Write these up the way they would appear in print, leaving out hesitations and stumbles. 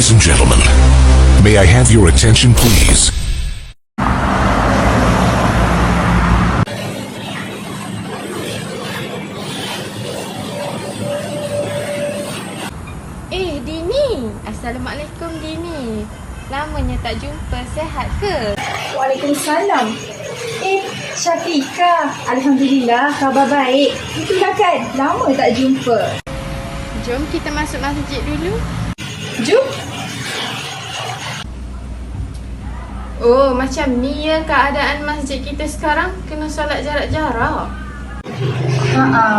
Ladies and gentlemen, may I have your attention please? Dini. Assalamualaikum Dini. Lamanya tak jumpa, sihat ke? Waalaikumsalam. Syafiqah. Alhamdulillah, khabar baik. Itulah kan, lama tak jumpa. Jom kita masuk masjid dulu. Jom. Oh, macam ni ya keadaan masjid kita sekarang? Kena solat jarak-jarak.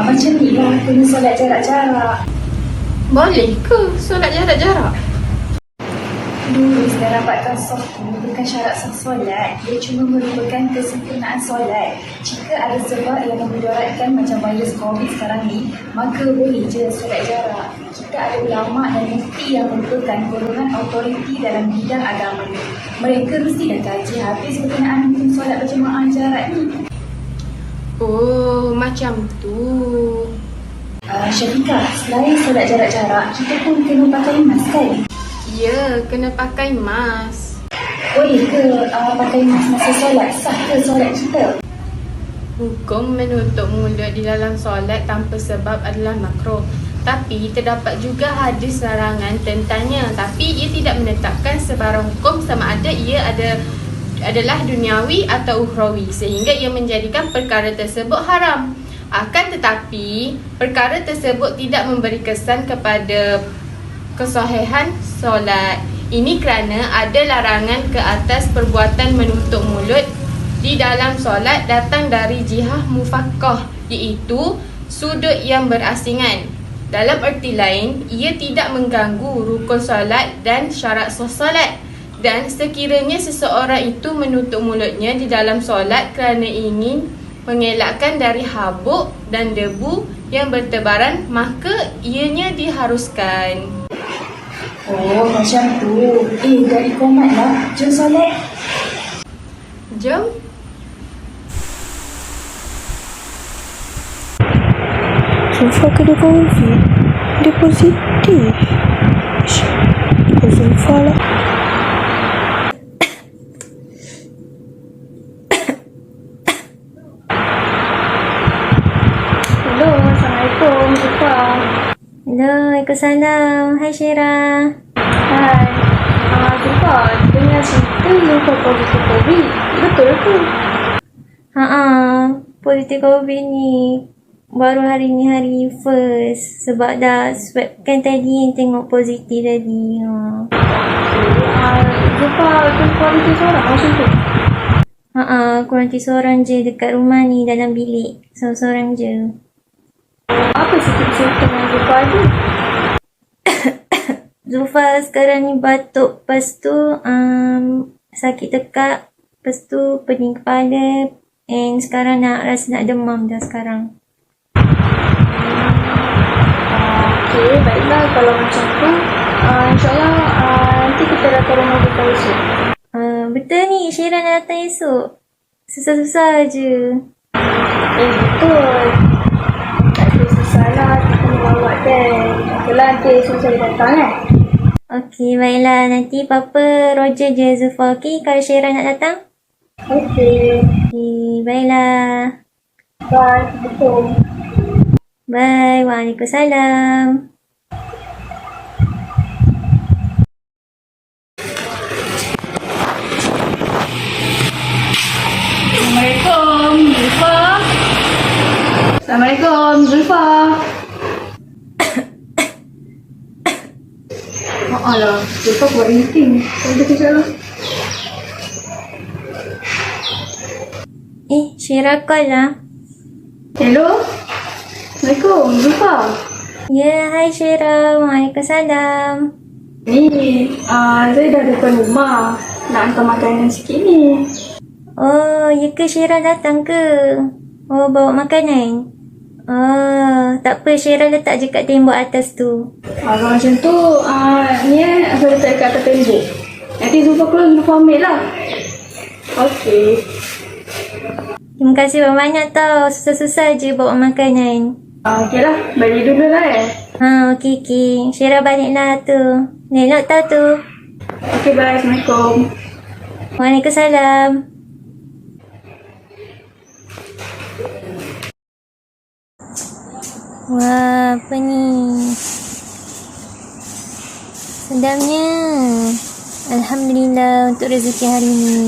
Macam ni lah, kena solat jarak-jarak. Boleh ke solat jarak-jarak? Dulu saya dapatkan soft bukan syarat sah solat. Dia cuma merupakan kesempurnaan solat. Jika ada sebab yang memudaratkan macam virus COVID sekarang ni, maka boleh je solat jarak. Kita ada ulama' dan mufti yang merupakan golongan autoriti dalam bidang agama. Mereka mesti dah kaji habis berkenaan hukum solat berjemaah jarak ni. Oh, macam tu. Syafiqah, selain solat jarak-jarak, kita pun kena pakai mask kan? Ya, kena pakai mask. Boleh ke pakai mask masa solat? Sah ke solat kita? Hukum menutup mulut di dalam solat tanpa sebab adalah makruh. Tapi terdapat juga hadis larangan tentangnya. Tapi ia tidak menetapkan sebarang hukum sama ada ia adalah duniawi atau ukhrawi, sehingga ia menjadikan perkara tersebut haram. Akan tetapi, perkara tersebut tidak memberi kesan kepada kesahihan solat. Ini kerana ada larangan ke atas perbuatan menutup mulut di dalam solat datang dari jihah mufakkah, iaitu sudut yang berasingan. Dalam erti lain, ia tidak mengganggu rukun solat dan syarat solat. Dan sekiranya seseorang itu menutup mulutnya di dalam solat kerana ingin mengelakkan dari habuk dan debu yang bertebaran, maka ianya diharuskan. Oh, macam tu. Dah ikomat lah. Jom solat. Jom. Zulfa kena COVID. Dia positif. Kau Zulfa lah. Hello, Assalamualaikum, Zulfa. Hello, Waalaikumsalam. Hai Syira. Hai. Zulfa, dengar cerita Zulfa positif COVID. Betul ke? Positif COVID ni baru hari ni hari first. Sebab dah swab kan tadi, tengok positif tadi. Zulfa kuarantin seorang macam tu? Kuarantin seorang je dekat rumah ni dalam bilik. Seorang-seorang je. Apa simptom yang Zulfa ada? Zulfa sekarang ni batuk, lepas tu sakit tekak, lepas tu pening kepala, and sekarang rasa nak demam dah sekarang. Okey, baiklah kalau macam tu. InsyaAllah nanti kita datang rumah kita esok. Betul ni, Syira nak datang esok. Susah-susah je. Betul. Tak ada susah lah, kita kena rawat kan. Okeylah, nanti esok saya datang kan. Okey, baiklah. Nanti Papa Roger je Zulfa, okey? Kalau Syira nak datang? Okey. Okey, baiklah. Bye. Assalamualaikum. Bye. Waalaikumsalam. Assalamualaikum, Zulfa. Assalamualaikum, Zulfa. Alah, Zulfa buat meeting. Tunggu kejap lah. Syira call lah. Hello. Assalamualaikum, Zulfa. Ya, hai Syira. Waalaikumsalam. Ni, saya dah depan rumah. Nak hantar makanan sikit ni. Oh, ya ke Syira datang ke? Oh, bawa makanan? Oh, tak apa, Syira letak je kat tembok atas tu. Kalau macam tu, ni saya letak kat atas tembok. Nanti Zulfa keluar, Zulfa ambil lah. Okey. Terima kasih banyak-banyak tau. Susah-susah je bawa makanan. Okey lah, balik dulu lah Okey. Syirah baliklah tu. Nenok tahu tu. Okey, bye. Assalamualaikum. Waalaikumsalam. Wah, apa ni? Sedapnya. Alhamdulillah untuk rezeki hari ni.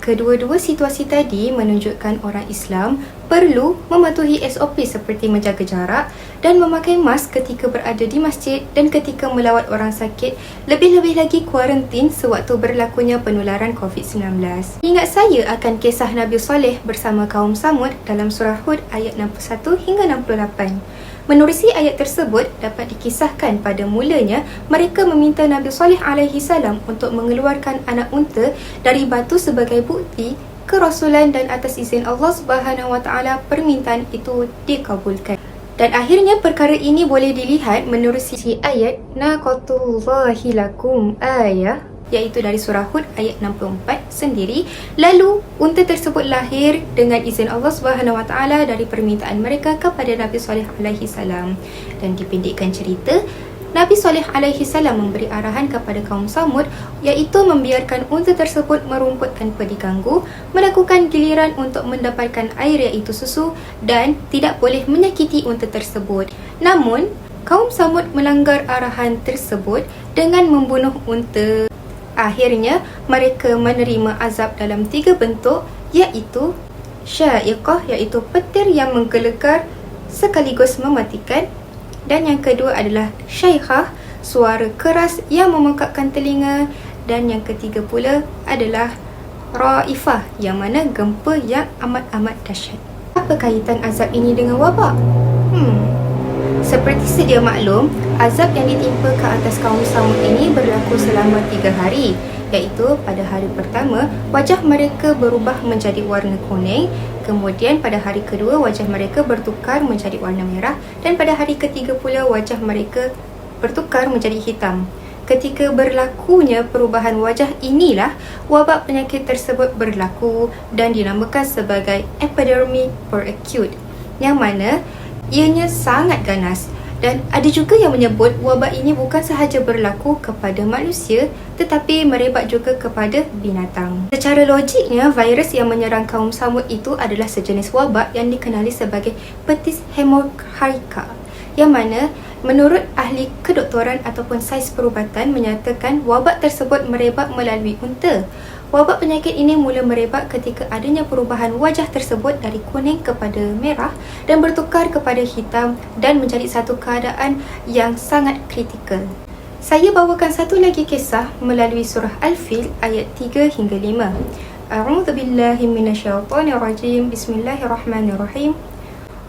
Kedua-dua situasi tadi menunjukkan orang Islam perlu mematuhi SOP seperti menjaga jarak dan memakai mask ketika berada di masjid dan ketika melawat orang sakit, lebih-lebih lagi kuarantin sewaktu berlakunya penularan COVID-19. Ingat saya akan kisah Nabi Saleh bersama kaum Samud dalam surah Hud ayat 61 hingga 68. Menerusi ayat tersebut, dapat dikisahkan pada mulanya mereka meminta Nabi Saleh alaihi salam untuk mengeluarkan anak unta dari batu sebagai bukti kerasulan, dan atas izin Allah Subhanahu Wa Taala permintaan itu dikabulkan. Dan akhirnya perkara ini boleh dilihat menerusi ayat naqatullahi lakum ayah, iaitu dari surah Hud ayat 64 sendiri. Lalu unta tersebut lahir dengan izin Allah Subhanahu Wa Taala dari permintaan mereka kepada Nabi Saleh alaihi salam. Dan dipendekkan cerita, Nabi Saleh alaihi salam memberi arahan kepada kaum Samud, iaitu membiarkan unta tersebut merumput tanpa diganggu, melakukan giliran untuk mendapatkan air iaitu susu, dan tidak boleh menyakiti unta tersebut. Namun kaum Samud melanggar arahan tersebut dengan membunuh unta. Akhirnya mereka menerima azab dalam 3 bentuk, iaitu sya'iqah, iaitu petir yang menggelegar sekaligus mematikan, dan yang kedua adalah syaikhah, suara keras yang memekakkan telinga, dan yang ketiga pula adalah ra'ifah, yang mana gempa yang amat-amat dahsyat. Apa kaitan azab ini dengan wabak? Seperti sedia maklum, azab yang ditimpa ke atas kaum Samud ini berlaku selama 3 hari, iaitu pada hari pertama wajah mereka berubah menjadi warna kuning, kemudian pada hari kedua wajah mereka bertukar menjadi warna merah, dan pada hari ketiga pula wajah mereka bertukar menjadi hitam. Ketika berlakunya perubahan wajah inilah wabak penyakit tersebut berlaku dan dinamakan sebagai epidemi per acute, yang mana ianya sangat ganas. Dan ada juga yang menyebut wabak ini bukan sahaja berlaku kepada manusia tetapi merebak juga kepada binatang. Secara logiknya, virus yang menyerang kaum Samud itu adalah sejenis wabak yang dikenali sebagai petis hemorrhagica, yang mana menurut ahli kedoktoran ataupun sains perubatan menyatakan wabak tersebut merebak melalui unta. Wabak penyakit ini mula merebak ketika adanya perubahan wajah tersebut dari kuning kepada merah dan bertukar kepada hitam dan menjadi satu keadaan yang sangat kritikal. Saya bawakan satu lagi kisah melalui surah Al-Fil ayat 3 hingga 5. A'udzubillahi minasyaitonirrajim. Bismillahirrahmanirrahim.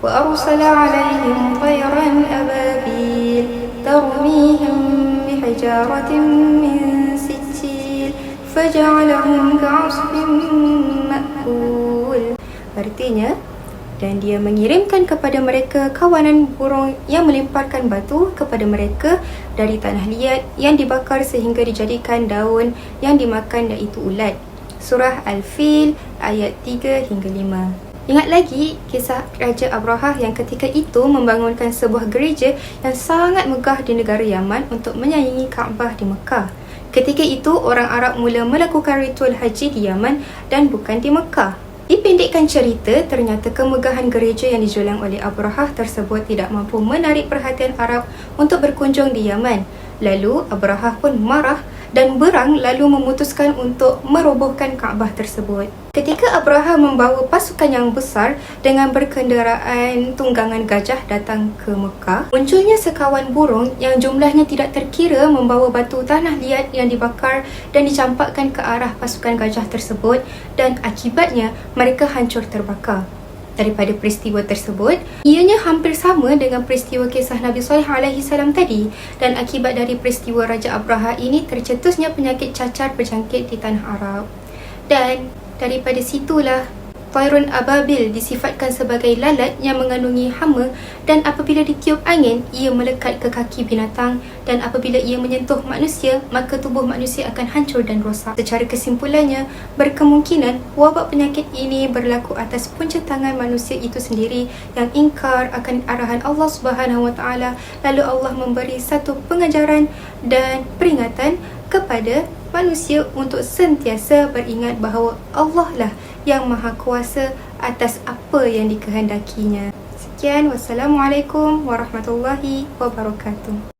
Wa arsala 'alaihim tayran ababil tarmihim bihijaratin min faja'alahum ka'asfin ma'kul. Artinya, dan dia mengirimkan kepada mereka kawanan burung yang melemparkan batu kepada mereka dari tanah liat yang dibakar sehingga dijadikan daun yang dimakan, iaitu ulat. Surah Al-Fil ayat 3 hingga 5. Ingat lagi kisah Raja Abrahah yang ketika itu membangunkan sebuah gereja yang sangat megah di negara Yaman untuk menyaingi Kaabah di Mekah. Ketika itu, orang Arab mula melakukan ritual haji di Yaman dan bukan di Mekah. Dipendekkan cerita, ternyata kemegahan gereja yang dijulang oleh Abrahah tersebut tidak mampu menarik perhatian Arab untuk berkunjung di Yaman. Lalu Abrahah pun marah dan berang lalu memutuskan untuk merobohkan Kaabah tersebut. Ketika Abrahah membawa pasukan yang besar dengan berkenderaan tunggangan gajah datang ke Mekah, munculnya sekawan burung yang jumlahnya tidak terkira membawa batu tanah liat yang dibakar dan dicampakkan ke arah pasukan gajah tersebut, dan akibatnya mereka hancur terbakar. Daripada peristiwa tersebut, ianya hampir sama dengan peristiwa kisah Nabi Saleh alaihi salam tadi, dan akibat dari peristiwa Raja Abrahah ini tercetusnya penyakit cacar berjangkit di tanah Arab. Dan daripada situlah At-Tayrun Ababil disifatkan sebagai lalat yang mengandungi hama dan apabila ditiup angin, ia melekat ke kaki binatang dan apabila ia menyentuh manusia, maka tubuh manusia akan hancur dan rosak. Secara kesimpulannya, berkemungkinan wabak penyakit ini berlaku atas punca tangan manusia itu sendiri yang ingkar akan arahan Allah Subhanahu Wa Taala, lalu Allah memberi satu pengajaran dan peringatan kepada manusia untuk sentiasa beringat bahawa Allah lah yang maha kuasa atas apa yang dikehendakinya. Sekian, wassalamualaikum warahmatullahi wabarakatuh.